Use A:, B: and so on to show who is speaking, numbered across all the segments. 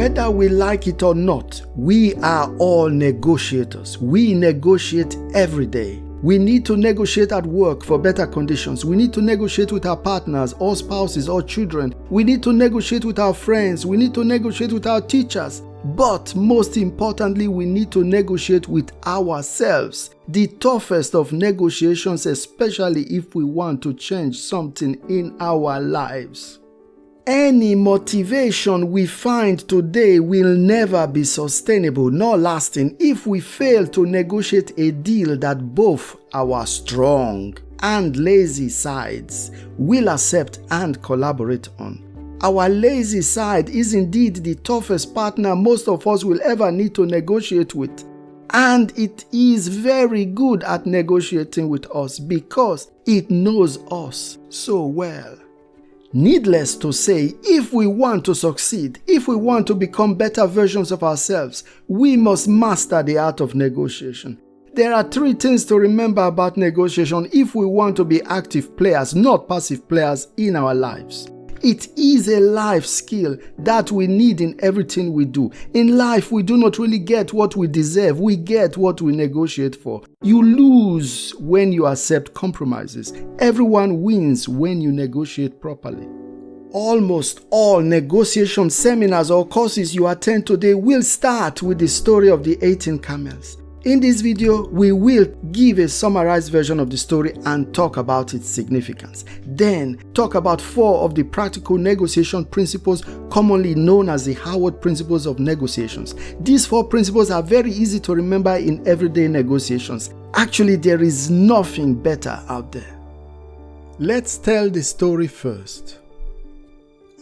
A: Whether we like it or not, we are all negotiators. We negotiate every day. We need to negotiate at work for better conditions. We need to negotiate with our partners or spouses or children. We need to negotiate with our friends. We need to negotiate with our teachers. But most importantly, we need to negotiate with ourselves. The toughest of negotiations, especially if we want to change something in our lives. Any motivation we find today will never be sustainable nor lasting if we fail to negotiate a deal that both our strong and lazy sides will accept and collaborate on. Our lazy side is indeed the toughest partner most of us will ever need to negotiate with. And it is very good at negotiating with us because it knows us so well. Needless to say, if we want to succeed, if we want to become better versions of ourselves, we must master the art of negotiation. There are 3 things to remember about negotiation if we want to be active players, not passive players in our lives. It is a life skill that we need in everything we do. In life, we do not really get what we deserve. We get what we negotiate for. You lose when you accept compromises. Everyone wins when you negotiate properly. Almost all negotiation seminars or courses you attend today will start with the story of the 18 camels. In this video, we will give a summarized version of the story and talk about its significance. Then, talk about 4 of the practical negotiation principles commonly known as the Howard Principles of Negotiations. These 4 principles are very easy to remember in everyday negotiations. Actually, there is nothing better out there. Let's tell the story first.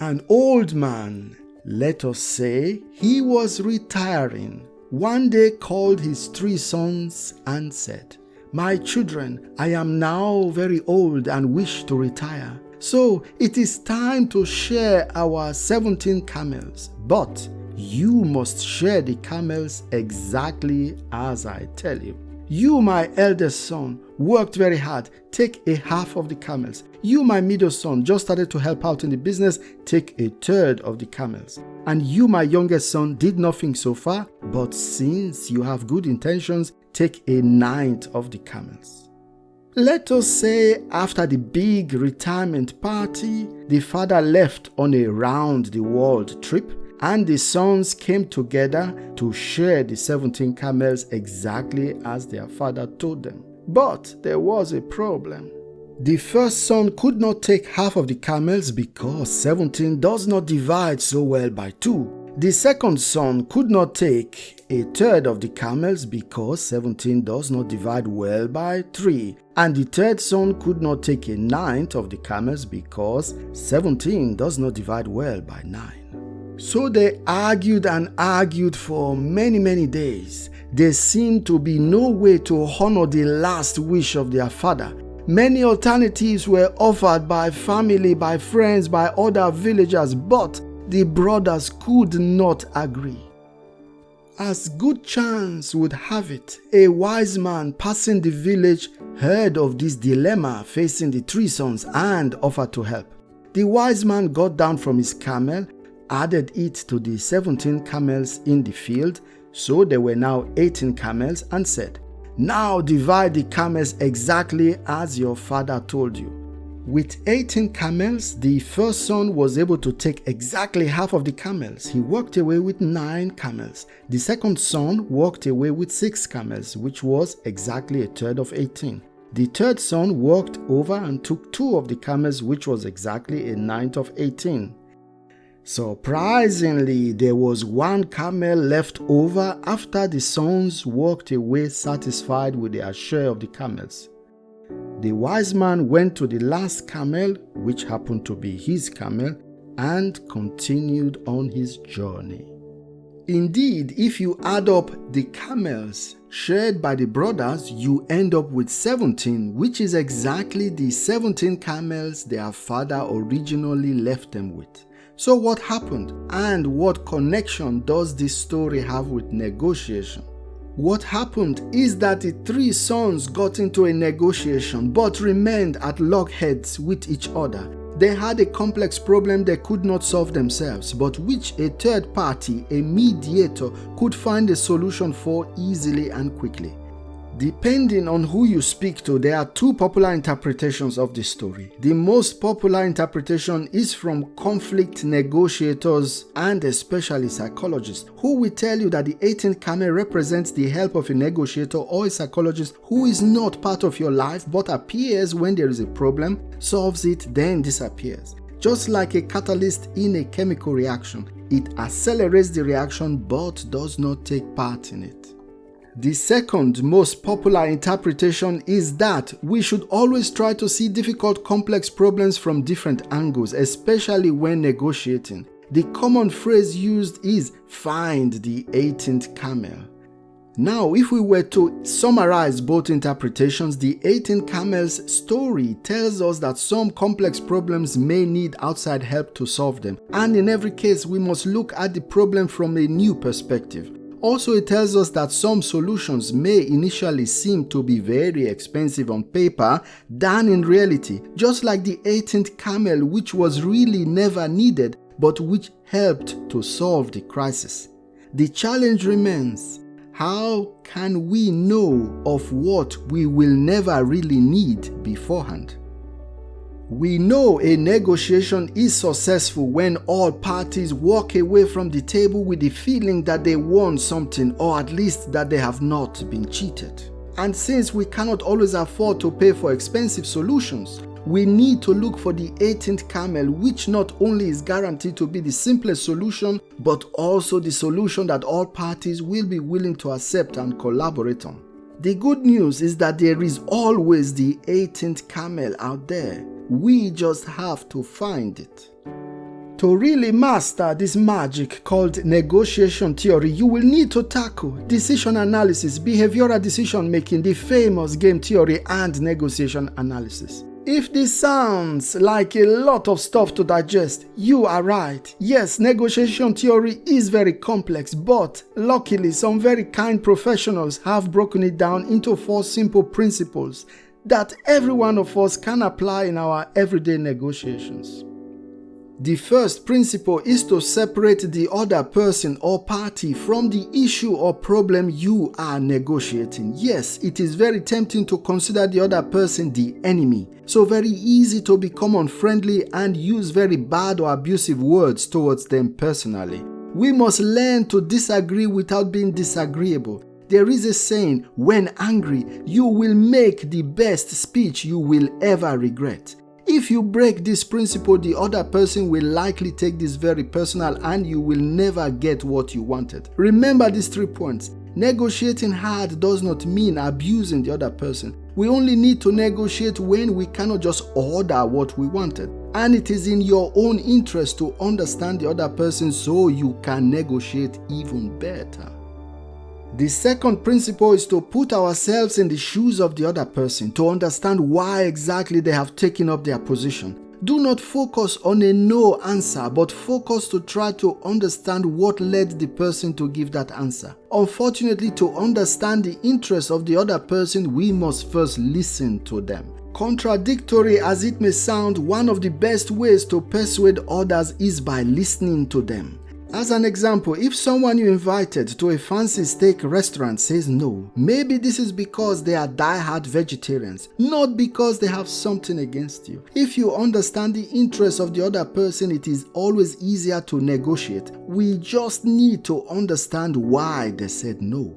A: An old man, let us say, he was retiring. One day called his 3 sons and said, "My children, I am now very old and wish to retire. So it is time to share our 17 camels. But you must share the camels exactly as I tell you. You, my eldest son, worked very hard. Take a half of the camels. You, my middle son, just started to help out in the business. Take a third of the camels. And you, my youngest son, did nothing so far. But since you have good intentions, take a 9th of the camels." Let us say after the big retirement party, the father left on a round-the-world trip, and the sons came together to share the 17 camels exactly as their father told them. But there was a problem. The first son could not take half of the camels because 17 does not divide so well by 2. The second son could not take a third of the camels because 17 does not divide well by 3. And the third son could not take a 9th of the camels because 17 does not divide well by 9. So they argued and argued for many days. There seemed to be no way to honor the last wish of their father. Many alternatives were offered by family, by friends, by other villagers, but the brothers could not agree. As good chance would have it, a wise man passing the village heard of this dilemma facing the 3 sons and offered to help. The wise man got down from his camel, added it to the 17 camels in the field, so there were now 18 camels, and said, "Now divide the camels exactly as your father told you." With 18 camels, the first son was able to take exactly half of the camels. He walked away with 9 camels. The second son walked away with 6 camels, which was exactly a third of 18. The third son walked over and took 2 of the camels, which was exactly a 9th of 18. Surprisingly, there was 1 camel left over after the sons walked away satisfied with their share of the camels. The wise man went to the last camel, which happened to be his camel, and continued on his journey. Indeed, if you add up the camels shared by the brothers, you end up with 17, which is exactly the 17 camels their father originally left them with. So what happened, and what connection does this story have with negotiation? What happened is that the 3 sons got into a negotiation but remained at loggerheads with each other. They had a complex problem they could not solve themselves, but which a third party, a mediator, could find a solution for easily and quickly. Depending on who you speak to, there are two popular interpretations of this story. The most popular interpretation is from conflict negotiators and especially psychologists, who will tell you that the 18th camel represents the help of a negotiator or a psychologist who is not part of your life but appears when there is a problem, solves it, then disappears. Just like a catalyst in a chemical reaction, it accelerates the reaction but does not take part in it. The second most popular interpretation is that we should always try to see difficult, complex problems from different angles, especially when negotiating. The common phrase used is "find the 18th camel." Now, if we were to summarize both interpretations, the 18th camel's story tells us that some complex problems may need outside help to solve them, and in every case, we must look at the problem from a new perspective. Also, it tells us that some solutions may initially seem to be very expensive on paper than in reality, just like the 18th camel, which was really never needed, but which helped to solve the crisis. The challenge remains: how can we know of what we will never really need beforehand? We know a negotiation is successful when all parties walk away from the table with the feeling that they won something, or at least that they have not been cheated. And since we cannot always afford to pay for expensive solutions, we need to look for the 18th camel, which not only is guaranteed to be the simplest solution, but also the solution that all parties will be willing to accept and collaborate on. The good news is that there is always the 18th camel out there. We just have to find it. To really master this magic called negotiation theory, you will need to tackle decision analysis, behavioral decision making, the famous game theory, and negotiation analysis. If this sounds like a lot of stuff to digest, you are right. Yes, negotiation theory is very complex, but luckily some very kind professionals have broken it down into 4 simple principles that every one of us can apply in our everyday negotiations. The first principle is to separate the other person or party from the issue or problem you are negotiating. Yes, it is very tempting to consider the other person the enemy, so very easy to become unfriendly and use very bad or abusive words towards them personally. We must learn to disagree without being disagreeable. There is a saying, when angry, you will make the best speech you will ever regret. If you break this principle, the other person will likely take this very personal and you will never get what you wanted. Remember these 3 points. Negotiating hard does not mean abusing the other person. We only need to negotiate when we cannot just order what we wanted. And it is in your own interest to understand the other person so you can negotiate even better. The second principle is to put ourselves in the shoes of the other person, to understand why exactly they have taken up their position. Do not focus on a no answer, but focus to try to understand what led the person to give that answer. Unfortunately, to understand the interests of the other person, we must first listen to them. Contradictory as it may sound, one of the best ways to persuade others is by listening to them. As an example, if someone you invited to a fancy steak restaurant says no, maybe this is because they are die-hard vegetarians, not because they have something against you. If you understand the interests of the other person, it is always easier to negotiate. We just need to understand why they said no.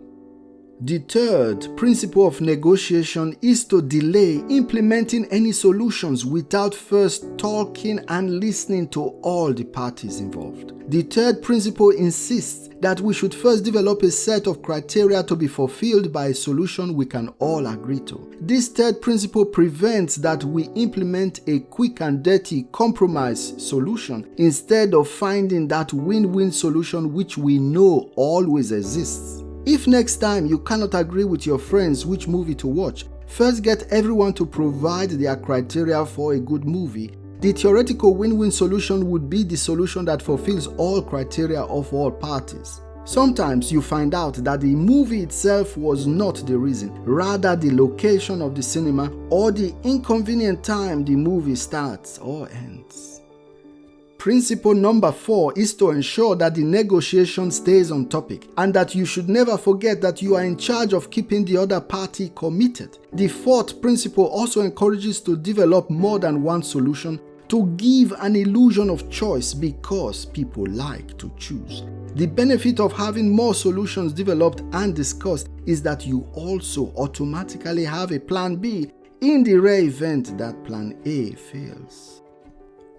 A: The third principle of negotiation is to delay implementing any solutions without first talking and listening to all the parties involved. The third principle insists that we should first develop a set of criteria to be fulfilled by a solution we can all agree to. This third principle prevents that we implement a quick and dirty compromise solution instead of finding that win-win solution which we know always exists. If next time you cannot agree with your friends which movie to watch, first get everyone to provide their criteria for a good movie. The theoretical win-win solution would be the solution that fulfills all criteria of all parties. Sometimes you find out that the movie itself was not the reason, rather the location of the cinema or the inconvenient time the movie starts or ends. Principle number 4 is to ensure that the negotiation stays on topic and that you should never forget that you are in charge of keeping the other party committed. The 4th principle also encourages to develop more than one solution to give an illusion of choice because people like to choose. The benefit of having more solutions developed and discussed is that you also automatically have a plan B in the rare event that plan A fails.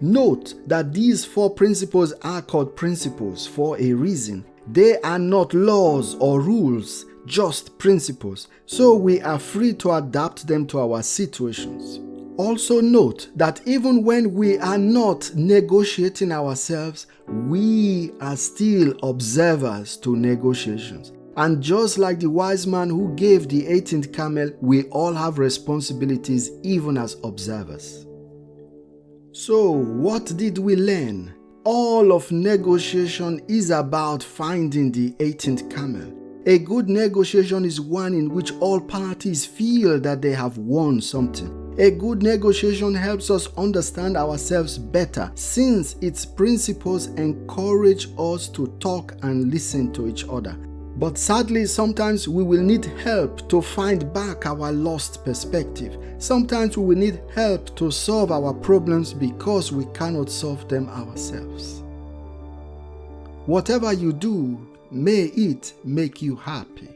A: Note that these 4 principles are called principles for a reason. They are not laws or rules, just principles, so we are free to adapt them to our situations. Also note that even when we are not negotiating ourselves, we are still observers to negotiations. And just like the wise man who gave the 18th camel, we all have responsibilities even as observers. So, what did we learn? All of negotiation is about finding the 18th camel. A good negotiation is one in which all parties feel that they have won something. A good negotiation helps us understand ourselves better since its principles encourage us to talk and listen to each other. But sadly, sometimes we will need help to find back our lost perspective. Sometimes we will need help to solve our problems because we cannot solve them ourselves. Whatever you do, may it make you happy.